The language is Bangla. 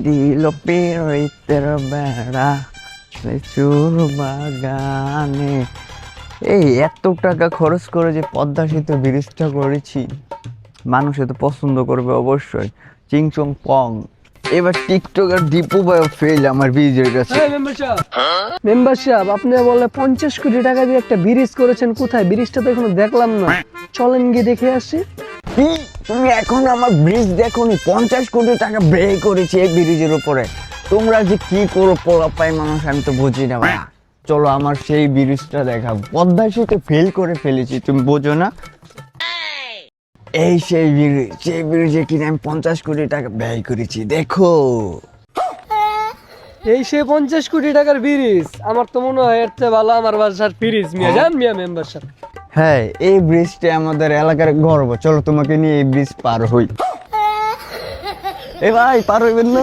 দিল পিরিতের বেড়া লিচুর বাগানে। এই এত টাকা খরচ করে যে পদ্মা সেতু ব্রিজটা করেছি, মানুষে তো পছন্দ করবে অবশ্যই। চিংচং পং। এবার টিকটকার দীপু ভাই ফেল আমার ব্রিজের কাছে। মেম্বার সাহেব, আপনি বলে 50 কোটি টাকা দিয়ে একটা ব্রিজ করেছেন, কোথায় ব্রিজটা তো এখনো দেখলাম না, চলেন গিয়ে দেখে আসি। কি তুমি এখন আমার ব্রিজ দেখোনি? 50 কোটি টাকা ব্যয় করেছি এই ব্রিজের উপরে। তোমরা যে কি করো পোলাপাই মানুষ, আমি তো বুঝি না ভাই। চলো আমার সেই ব্রিজটা দেখাবো। পদ্মা সেতু ফেল করে ফেলেছি, তুমি বোঝো না? এই সেই ব্রিজ, সেই ব্রিজে কিনে আমি 50 কোটি টাকা ব্যয় করেছি, দেখো। এই সে 50 কোটি টাকার ব্রিজ, আমার তো মনে হয় এর চেয়ে ভালো আমার বাসার ব্রিজ। মিয়া যান মিয়া মেম্বার সাহেব। হ্যাঁ, এই ব্রিজটা আমাদের এলাকার গর্ব। চলো তোমাকে নিয়ে এই ব্রিজ পার হই। এ ভাই, পার হইবেন না?